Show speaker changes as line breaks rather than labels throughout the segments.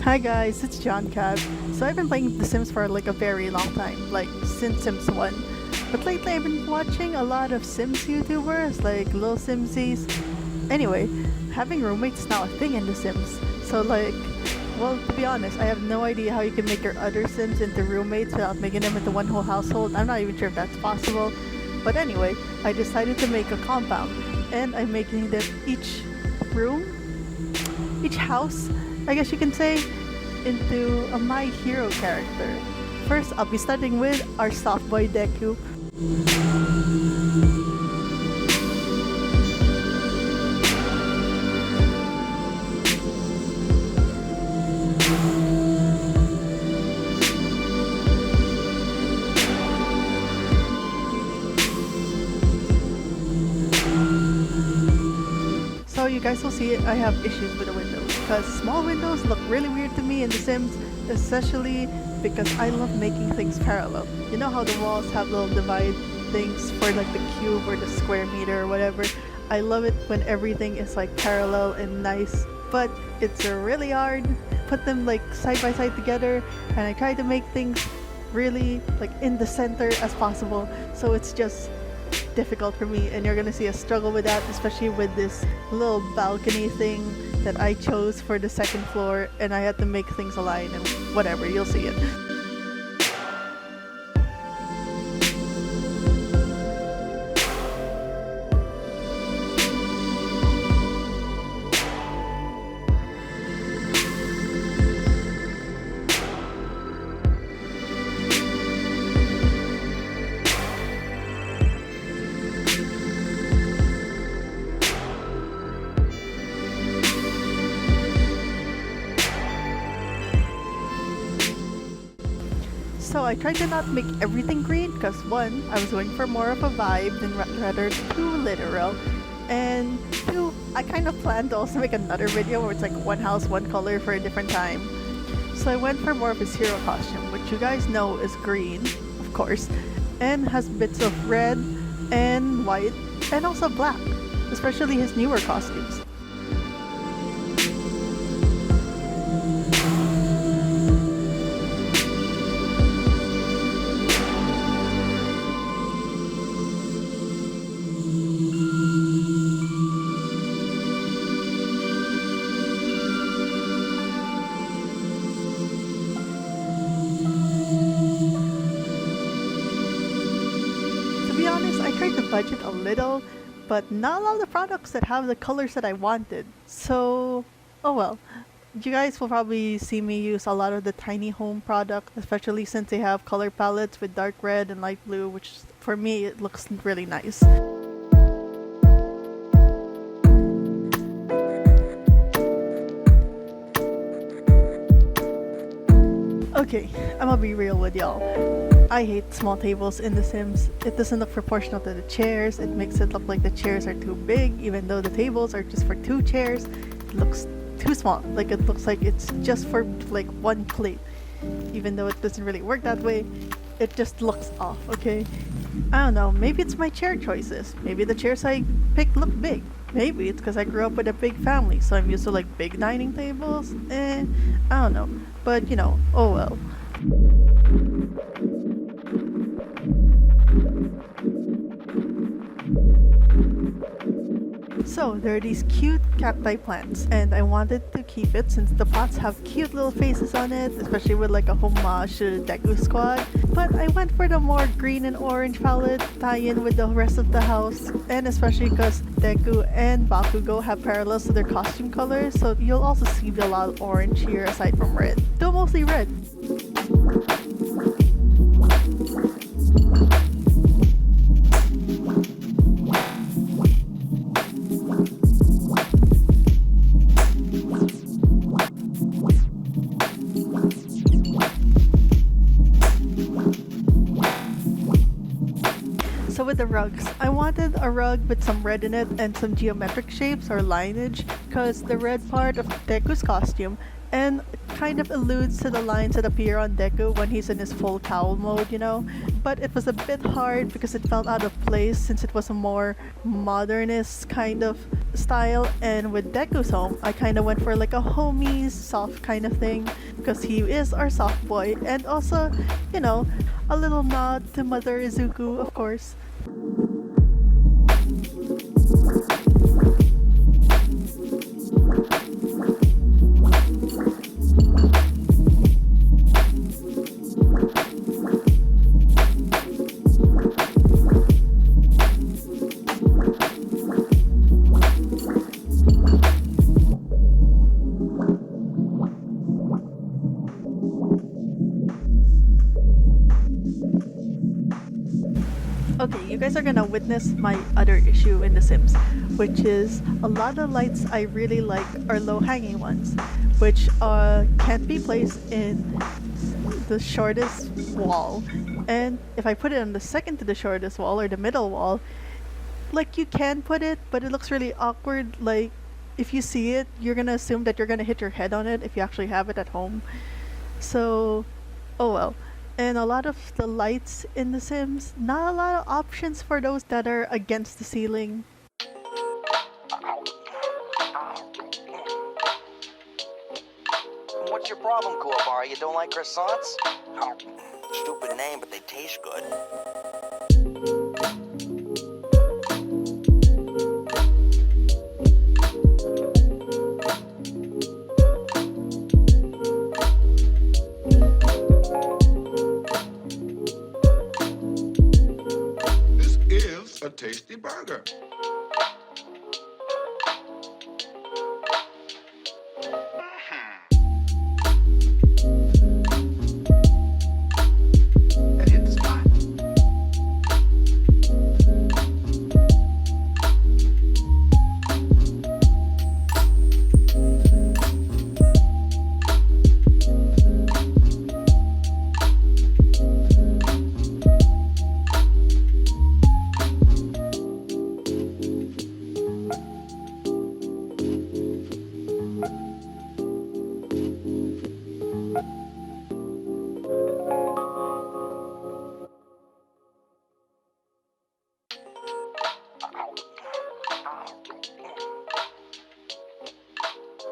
Hi guys, it's John Cat. So I've been playing The Sims for like a very long time, like since Sims 1. But lately I've been watching a lot of Sims YouTubers like Lil Simsies. Anyway, having roommates is now a thing in The Sims. So well, to be honest, I have no idea how you can make your other Sims into roommates without making them into one whole household. I'm not even sure if that's possible. But anyway, I decided to make a compound. And I'm making that each room, each house, I guess you can say, into a My Hero character. First, I'll be starting with our soft boy Deku. So you guys will see I have issues with the windows because small windows look really weird to me in The Sims, especially because I love making things parallel. You know how the walls have little divide things for like the cube or the square meter or whatever? I love it when everything is like parallel and nice, but it's really hard to put them like side by side together, and I try to make things really like in the center as possible, so it's just difficult for me, and you're gonna see a struggle with that, especially with this little balcony thing that I chose for the second floor, and I had to make things align and whatever, you'll see it. So I tried to not make everything green because one, I was going for more of a vibe than rather too literal, and two, I kind of planned to also make another video where it's like one house, one color for a different time. So I went for more of his hero costume, which you guys know is green, of course, and has bits of red and white and also black, especially his newer costumes. I tried to budget a little, but not all the products that have the colors that I wanted. So, oh well. You guys will probably see me use a lot of the tiny home product, especially since they have color palettes with dark red and light blue, which for me it looks really nice. Okay, I'm gonna be real with y'all. I hate small tables in The Sims. It doesn't look proportional to the chairs. It makes it look like the chairs are too big, even though the tables are just for two chairs. It looks too small. Like it looks like it's just for like one plate. Even though it doesn't really work that way, it just looks off, okay? I don't know, maybe it's my chair choices. Maybe the chairs I picked look big. Maybe it's because I grew up with a big family, so I'm used to like big dining tables. I don't know. But you know, oh well. So there are these cute cacti plants, and I wanted to keep it since the pots have cute little faces on it, especially with like a homage to Deku squad. But I went for the more green and orange palette, tie in with the rest of the house, and especially because Deku and Bakugo have parallels to their costume colors, so you'll also see a lot of orange here aside from red, though mostly red. So with the rugs. I wanted a rug with some red in it and some geometric shapes or lineage, because the red part of Deku's costume and kind of alludes to the lines that appear on Deku when he's in his full cowl mode, you know? But it was a bit hard because it felt out of place since it was a more modernist kind of style, and with Deku's home, I kind of went for like a homey, soft kind of thing because he is our soft boy, and also, you know, a little nod to Mother Izuku, of course. Okay, you guys are gonna witness my other issue in The Sims, which is a lot of lights I really like are low-hanging ones, which can't be placed in the shortest wall. And if I put it on the second to the shortest wall or the middle wall, like you can put it, but it looks really awkward. Like if you see it, you're gonna assume that you're gonna hit your head on it if you actually have it at home. So, oh well. And a lot of the lights in The Sims, not a lot of options for those that are against the ceiling.
What's your problem, Kuwabara? You don't like croissants? Oh, stupid name, but they taste good.
A tasty burger. And hit the spot.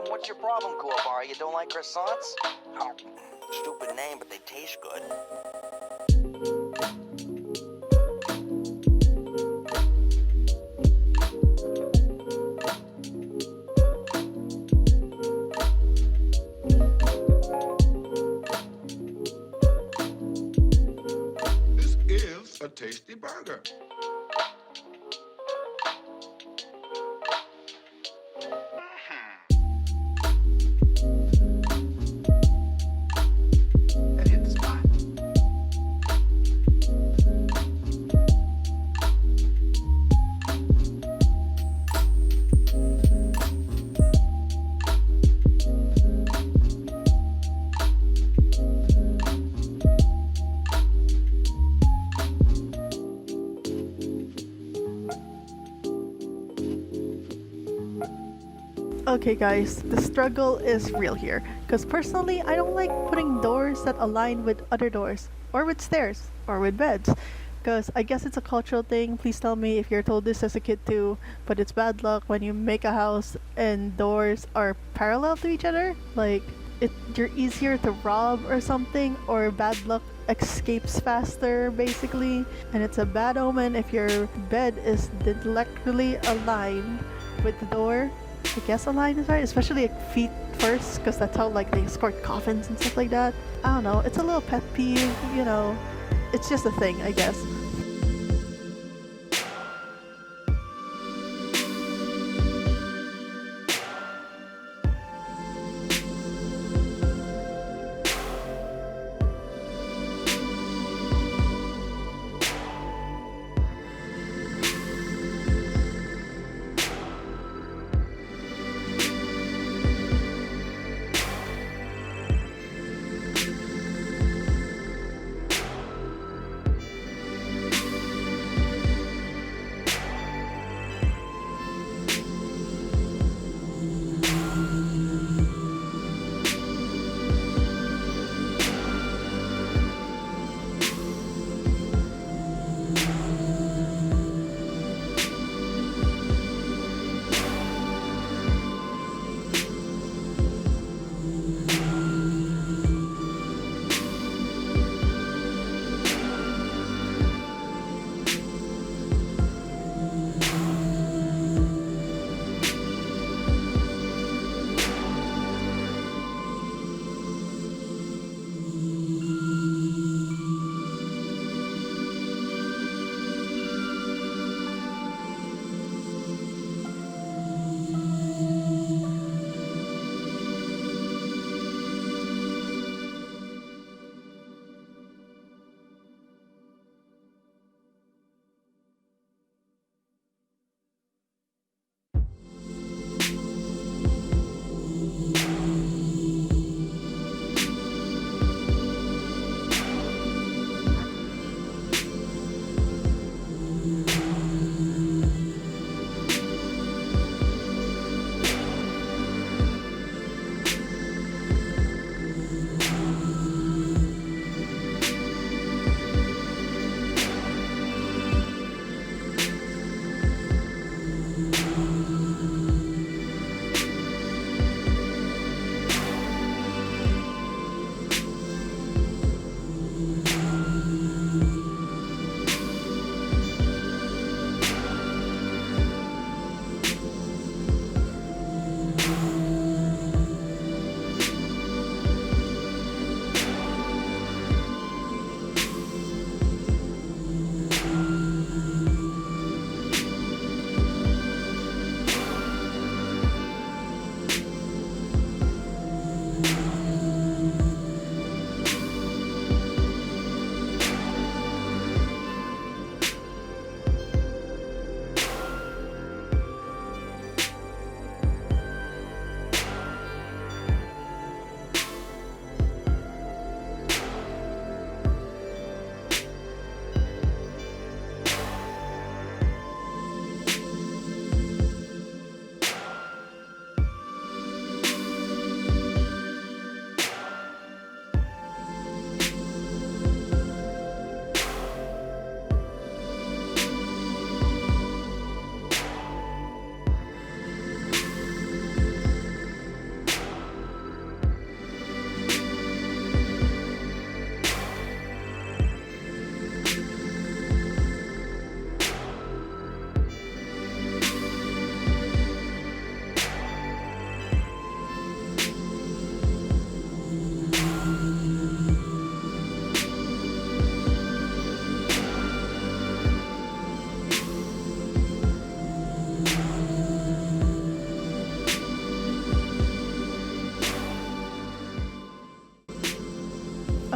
What's your problem, Kuwabara? You don't like croissants? Oh, stupid name, but they taste good.
This is a tasty burger. And hit the spot.
Okay guys, the struggle is real here, because personally I don't like putting doors that align with other doors, or with stairs, or with beds, because I guess it's a cultural thing. Please tell me if you're told this as a kid too, but it's bad luck when you make a house and doors are parallel to each other. Like, you're easier to rob or something, or bad luck escapes faster basically, and it's a bad omen if your bed is directly aligned with the door. I guess a line is right, especially like feet first, because that's how like they escort coffins and stuff like that. I don't know, it's a little pet peeve, you know. It's just a thing, I guess.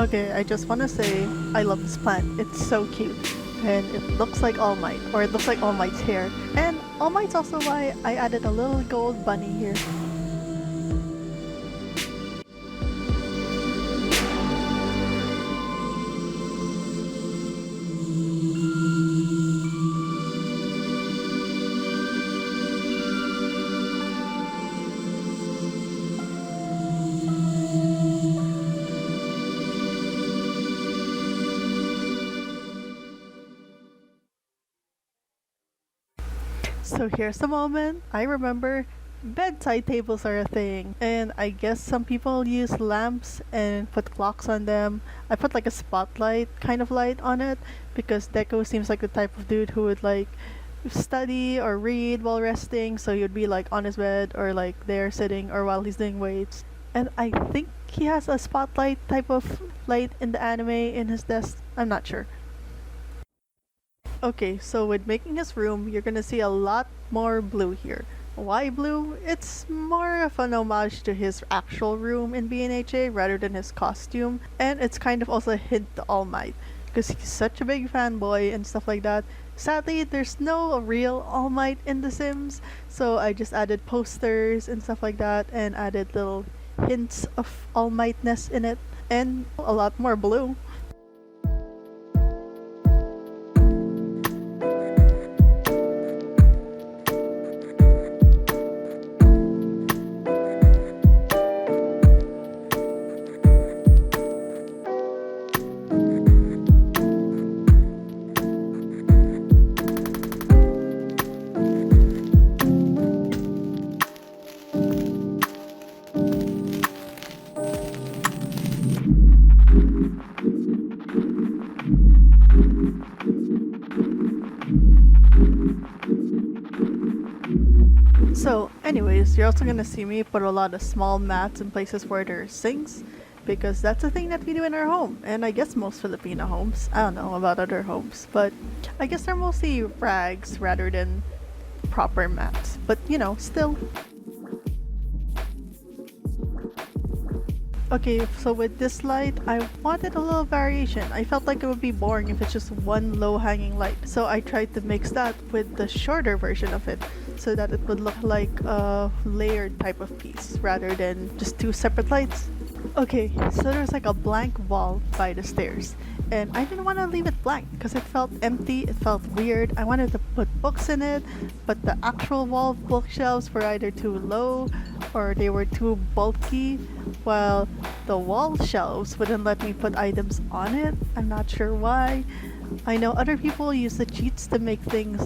Okay, I just want to say I love this plant. It's so cute. And it looks like All Might, or it looks like All Might's hair. And All Might's also why I added a little gold bunny here. So here's the moment. I remember bedside tables are a thing, and I guess some people use lamps and put clocks on them. I put like a spotlight kind of light on it because Deku seems like the type of dude who would like study or read while resting, so he'd be like on his bed or like there sitting or while he's doing weights. And I think he has a spotlight type of light in the anime in his desk. I'm not sure. Okay, so with making his room, you're gonna see a lot more blue here. Why blue? It's more of an homage to his actual room in BNHA rather than his costume, and it's kind of also a hint to All Might, because he's such a big fanboy and stuff like that. Sadly, there's no real All Might in The Sims, so I just added posters and stuff like that, and added little hints of All Mightness in it, and a lot more blue. So anyways, you're also gonna see me put a lot of small mats in places where there's sinks, because that's a thing that we do in our home, and I guess most Filipino homes. I don't know about other homes, but I guess they're mostly rags rather than proper mats. But you know, still. Okay, so with this light, I wanted a little variation. I felt like it would be boring if it's just one low-hanging light. So I tried to mix that with the shorter version of it so that it would look like a layered type of piece rather than just two separate lights. Okay, so there's like a blank wall by the stairs, and I didn't want to leave it blank because it felt empty, it felt weird. I wanted to put books in it, but the actual wall bookshelves were either too low or they were too bulky, while the wall shelves wouldn't let me put items on it. I'm not sure why. I know other people use the cheats to make things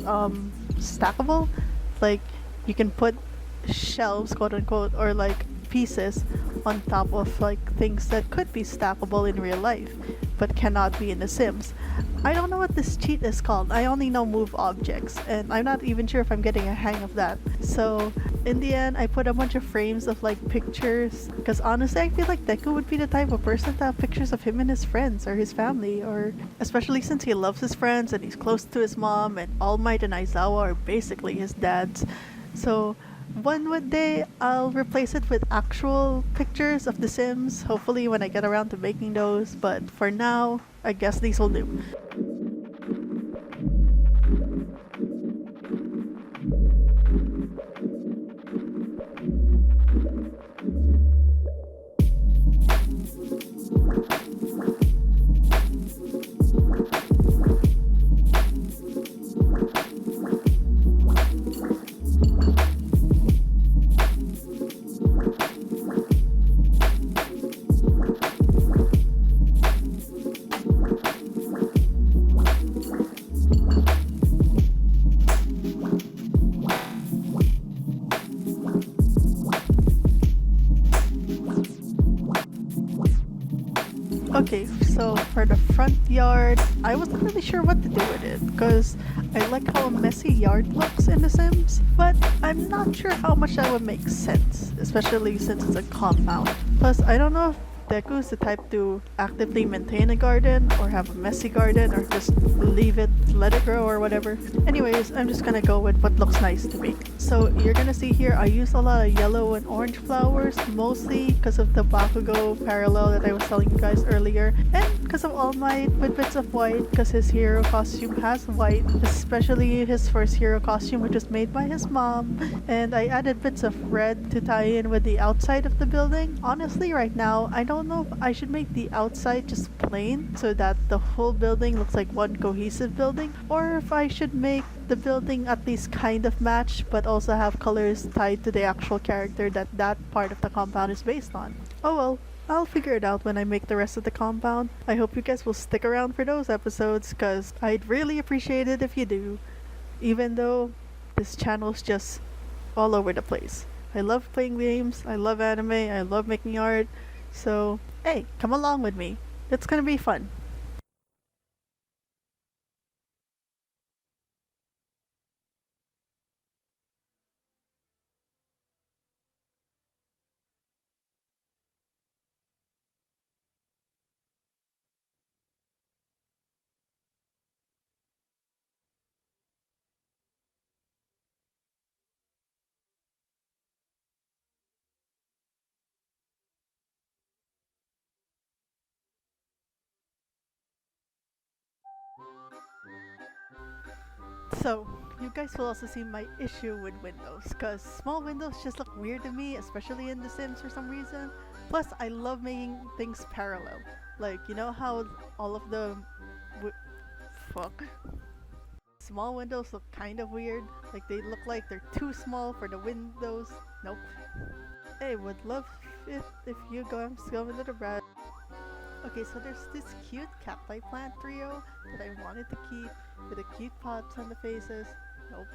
stackable, like you can put shelves, quote unquote, or like pieces on top of like things that could be stackable in real life but cannot be in The Sims. I don't know what this cheat is called. I only know move objects, and I'm not even sure if I'm getting a hang of that. So in the end, I put a bunch of frames of like pictures, because honestly I feel like Deku would be the type of person to have pictures of him and his friends or his family, or especially since he loves his friends and he's close to his mom, and All Might and Aizawa are basically his dads. So one day I'll replace it with actual pictures of The Sims, hopefully when I get around to making those, but for now, I guess these will do. Okay, so for the front yard, I wasn't really sure what to do with it because I like how a messy yard looks in The Sims, but I'm not sure how much that would make sense, especially since it's a compound. Plus, I don't know if Deku is the type to actively maintain a garden or have a messy garden or just leave it, let it grow or whatever. Anyways, I'm just gonna go with what looks nice to me. So you're gonna see here I use a lot of yellow and orange flowers, mostly because of the Bakugo parallel that I was telling you guys earlier, and because of All Might with bits of white, because his hero costume has white, especially his first hero costume, which was made by his mom. And I added bits of red to tie in with the outside of the building. Honestly, right now, I don't know if I should make the outside just plain so that the whole building looks like one cohesive building, or if I should make the building at least kind of match but also have colors tied to the actual character that that part of the compound is based on. Oh well, I'll figure it out when I make the rest of the compound. I hope you guys will stick around for those episodes because I'd really appreciate it if you do, even though this channel's just all over the place. I love playing games, I love anime, I love making art, so hey, come along with me. It's gonna be fun. So, you guys will also see my issue with windows, because small windows just look weird to me, especially in The Sims for some reason. Plus, I love making things parallel. Like, you know how all of the... fuck. Small windows look kind of weird. Like, they look like they're too small for the windows. Nope. Hey, would love it if you guys go into the bread. Okay, so there's this cute cacti plant trio that I wanted to keep with the cute pots on the faces. Nope.